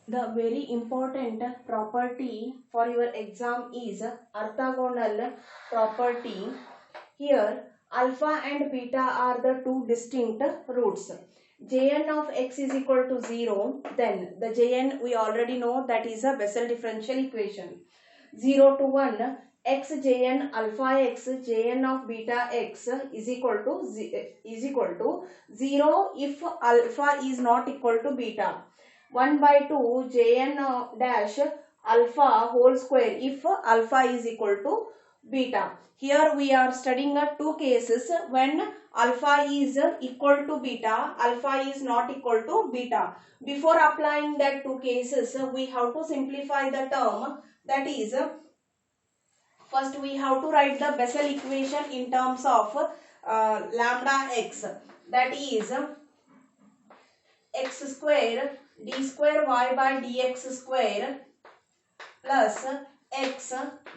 The very important property for your exam is orthogonal property. Here alpha and beta are the two distinct roots. Jn of x is equal to 0. Then the Jn we already know, that is a Bessel differential equation. 0 to 1 x Jn alpha x Jn of beta x is equal to 0 if alpha is not equal to beta. 1 by 2 Jn dash alpha whole square if alpha is equal to beta. Here we are studying two cases when alpha is equal to beta, alpha is not equal to beta. Before applying that two cases, we have to simplify the term. That is, first we have to write the Bessel equation in terms of lambda x. That is x square d square y by dx square plus x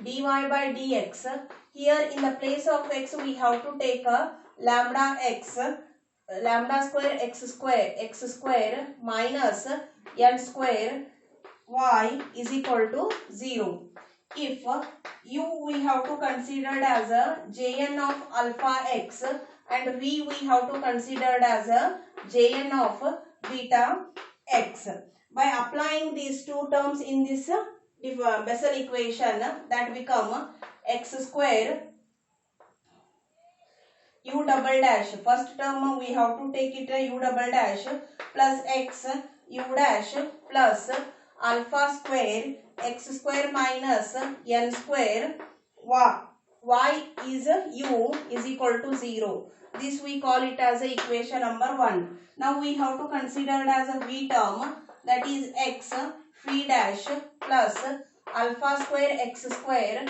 dy by dx. Here in the place of x we have to take a lambda x, lambda square x square minus n square y is equal to 0. If u we have to consider as a Jn of alpha x and v we have to consider as a Jn of beta x. By applying these two terms in this Bessel equation, that become x square u double dash, first term we have to take it u double dash plus x u dash plus alpha square x square minus n square y is u is equal to 0. This we call it as a equation number 1. Now we have to consider it as a v term, that is x phi dash plus alpha square x square,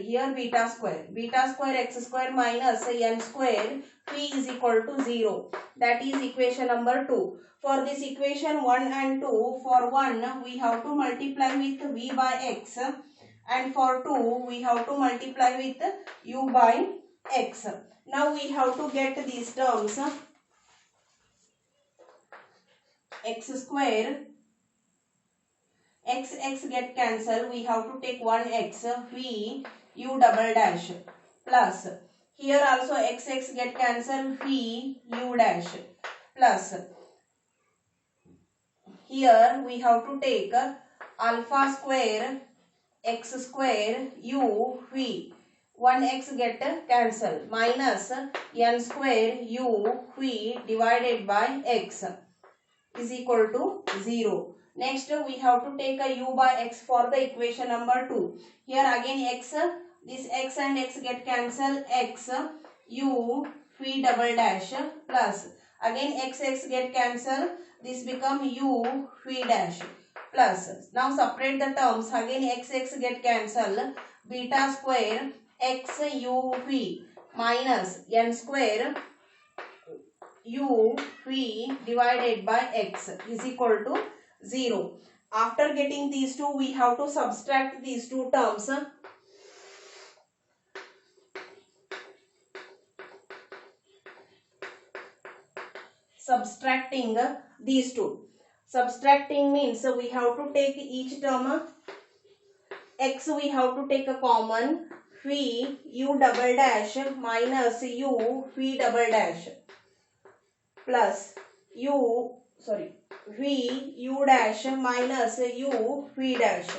here beta square x square minus n square phi is equal to 0. That is equation number 2. For this equation 1 and 2, for 1 we have to multiply with v by x and for 2 we have to multiply with u by x. Now we have to get these terms. X square x get cancelled, we have to take 1x v u double dash plus, here also x get cancelled, v u dash plus, here we have to take alpha square x square u v, 1x get cancelled, minus n square u v divided by x is equal to 0. Next we have to take a u by x for the equation number 2. Here again x, this x and x get cancelled, x u phi double dash plus, again x get cancelled, this become u phi dash plus. Now separate the terms, again x get cancelled, beta square x u phi minus n square u phi divided by x is equal to 0. After getting these two, we have to subtract these two terms. Subtracting these two. Subtracting means we have to take each term. X we have to take a common, phi u double dash minus u phi double dash plus v u dash minus u phi dash.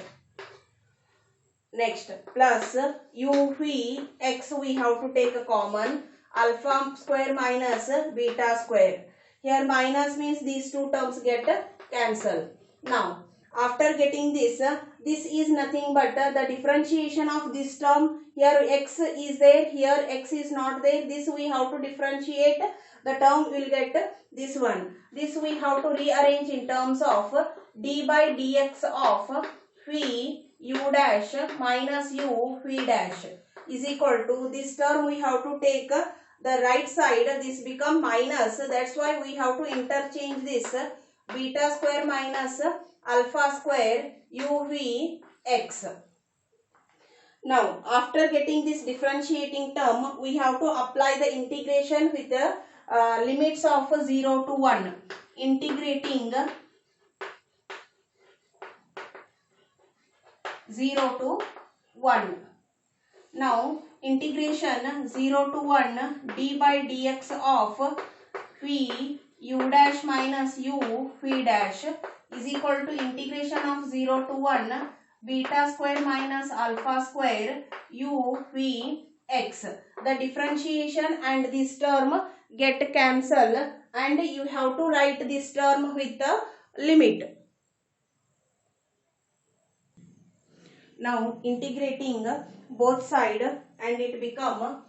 Next plus u phi x we have to take a common, alpha square minus beta square. Here minus means these two terms get cancelled. Now after getting this, this is nothing but the differentiation of this term. Here x is there, here x is not there. This we have to differentiate. The term will get this one. This we have to rearrange in terms of d by dx of phi u dash minus u phi dash is equal to, this term we have to take the right side, this become minus. That's why we have to interchange this beta square minus alpha square u v x. Now after getting this differentiating term, we have to apply the integration with the limits of 0 to 1. Integrating 0 to 1. Now integration 0 to 1 d by dx of phi u dash minus u phi dash is equal to integration of 0 to 1 beta square minus alpha square u phi x. The differentiation and this term get cancelled and you have to write this term with the limit. Now integrating both side and it become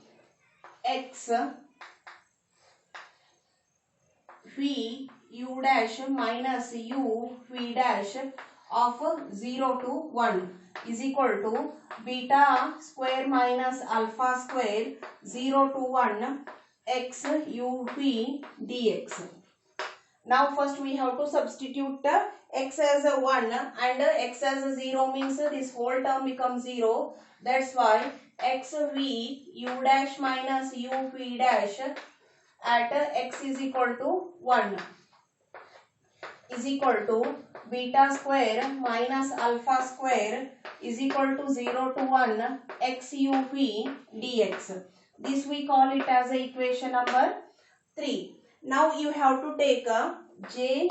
x phi u dash minus u phi dash of 0 to 1 is equal to beta square minus alpha square 0 to 1 x u phi dx. Now first we have to substitute x as a 1 and x as a 0 means this whole term becomes 0. That's why x v u dash minus u phi dash at x is equal to 1 is equal to beta square minus alpha square is equal to 0 to 1 x u phi dx. This we call it as a equation number 3. Now you have to take a j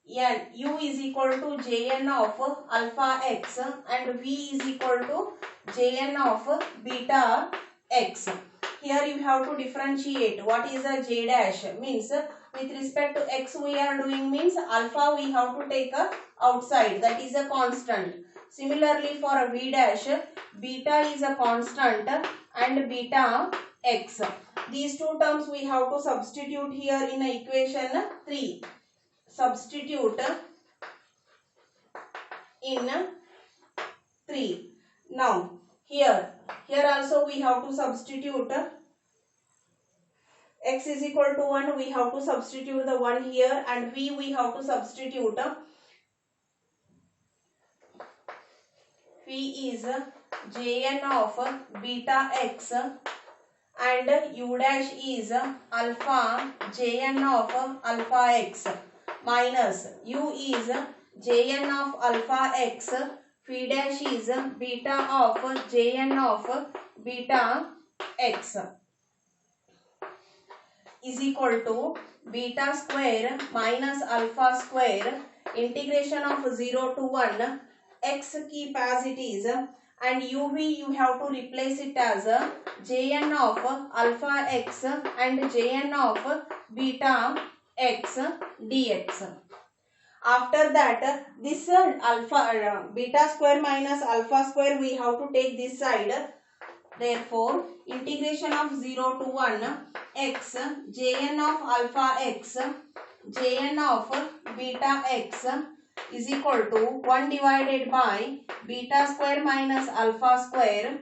n, u is equal to jn of alpha x and v is equal to jn of beta x. Here you have to differentiate what is a j dash means with respect to x we are doing means alpha we have to take a outside, that is a constant. Similarly for a v dash, beta is a constant and beta x. These two terms we have to substitute here in equation 3. Substitute in 3. Now here also we have to substitute x is equal to 1, we have to substitute the 1 here, and v we have to substitute. Phi is jn of beta x and u dash is alpha jn of alpha x minus u is jn of alpha x, phi dash is beta of jn of beta x is equal to beta square minus alpha square integration of 0 to 1 x keep as it is and uv you have to replace it as jn of alpha x and jn of beta x dx. After that this beta square minus alpha square we have to take this side. Therefore integration of 0 to 1 x jn of alpha x jn of beta x is equal to 1 divided by beta square minus alpha square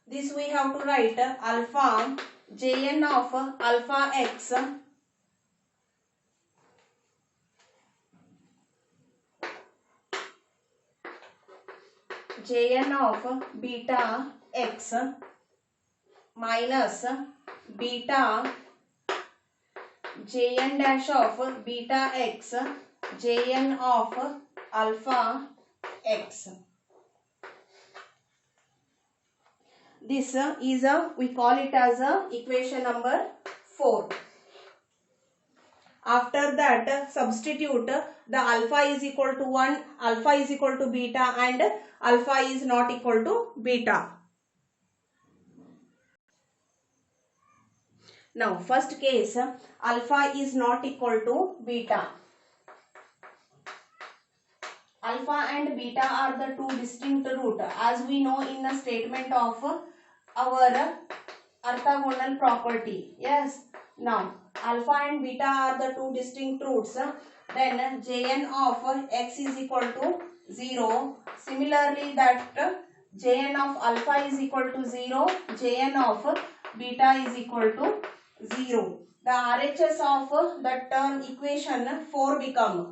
this we have to write alpha jn of alpha x jn of beta x minus beta jn dash of beta x jn of alpha x. This is we call it as equation number 4. After that substitute the alpha is equal to 1, alpha is equal to beta and alpha is not equal to beta. Now first case alpha is not equal to beta. Alpha and beta are the two distinct roots as we know in the statement of our orthogonal property. Yes. Now alpha and beta are the two distinct roots. Then jn of x is equal to 0. Similarly that jn of alpha is equal to 0. Jn of beta is equal to 0. The RHS of that term equation 4 become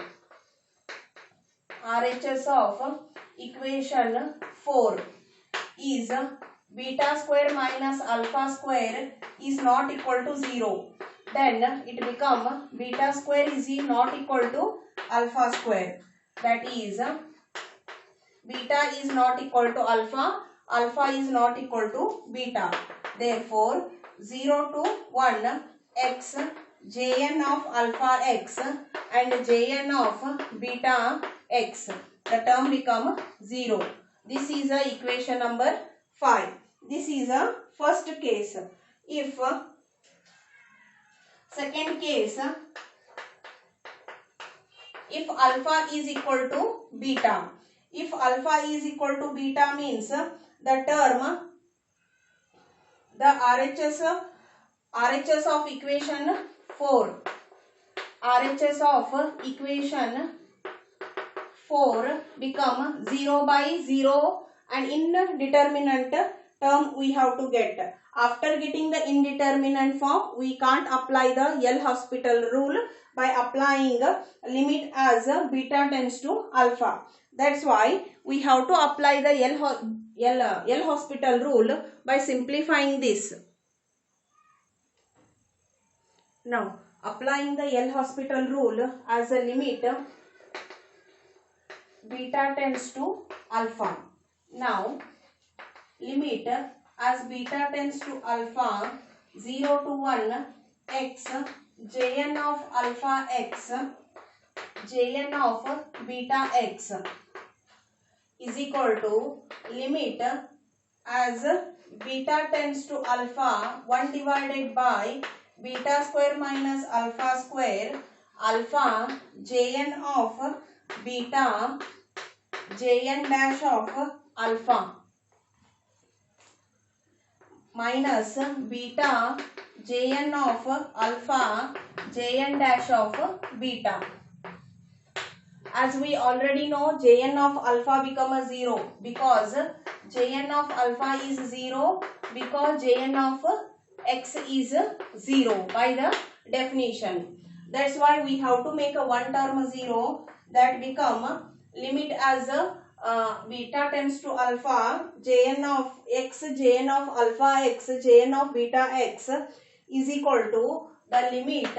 RHS of equation 4 is beta square minus alpha square is not equal to 0. then it become beta square is not equal to alpha square. That is beta is not equal to alpha, alpha is not equal to beta. Therefore 0 to 1 x jn of alpha x and jn of beta x. The term become 0. This is a equation number 5. This is a first case. If second case, if alpha is equal to beta. If alpha is equal to beta means the term, the RHS of equation 4. RHS of equation 4 become 0 by 0 and indeterminate term we have to get. After getting the indeterminate form, we can't apply the L'Hospital rule by applying limit as beta tends to alpha. That's why we have to apply the L'Hospital rule by simplifying this. Now, applying the L'Hospital rule as a limit beta tends to alpha. Now, limit as beta tends to alpha 0 to 1 x jn of alpha x jn of beta x is equal to limit as beta tends to alpha 1 divided by beta square minus alpha square alpha jn of beta jn dash of alpha minus beta jn of alpha jn dash of beta. As we already know, jn of alpha become a 0 because jn of alpha is 0 because jn of x is 0 by the definition. That's why we have to make a one term 0, that become limit as beta tends to alpha jn of x jn of alpha x jn of beta x is equal to the limit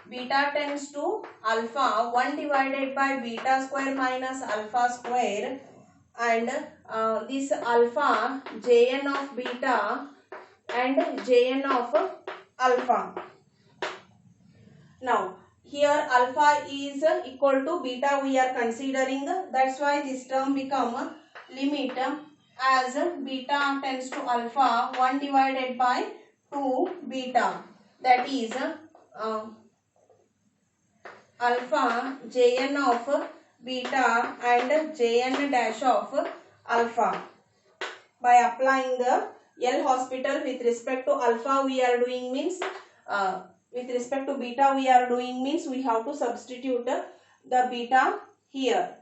beta tends to alpha 1 divided by beta square minus alpha square and this alpha jn of beta and jn of alpha. Now here alpha is equal to beta we are considering, that's why this term become limit as beta tends to alpha 1 divided by 2 beta, that is alpha jn of beta and jn dash of alpha. By applying the L'Hospital with respect to alpha we are doing means with respect to beta we are doing means we have to substitute the beta here.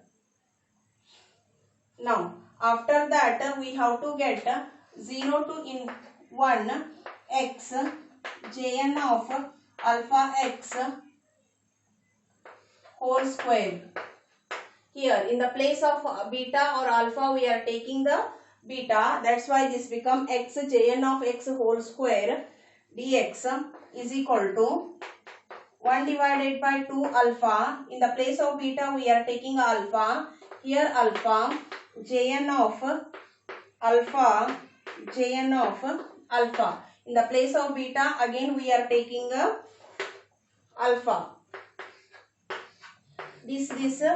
Now after that we have to get 0 to 1 x jn of alpha x whole square. Here in the place of beta or alpha we are taking the beta, that's why this become x jn of x whole square dx is equal to 1 divided by 2 alpha. In the place of beta we are taking alpha, here alpha jn of alpha jn of alpha. In the place of beta again we are taking alpha. This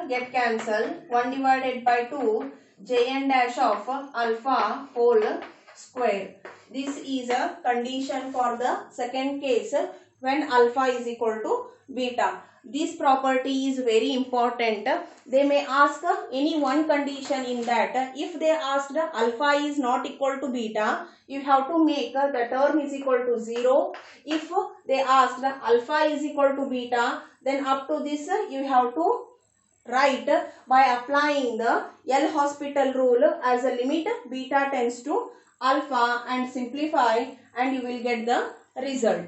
get cancelled. 1 divided by 2 jn dash of alpha whole square. This is a condition for the second case when alpha is equal to beta. This property is very important. They may ask any one condition in that. If they asked alpha is not equal to beta, you have to make the term is equal to 0. If they asked alpha is equal to beta, then up to this you have to write by applying the L'Hospital rule as a limit beta tends to alpha and simplify and you will get the result.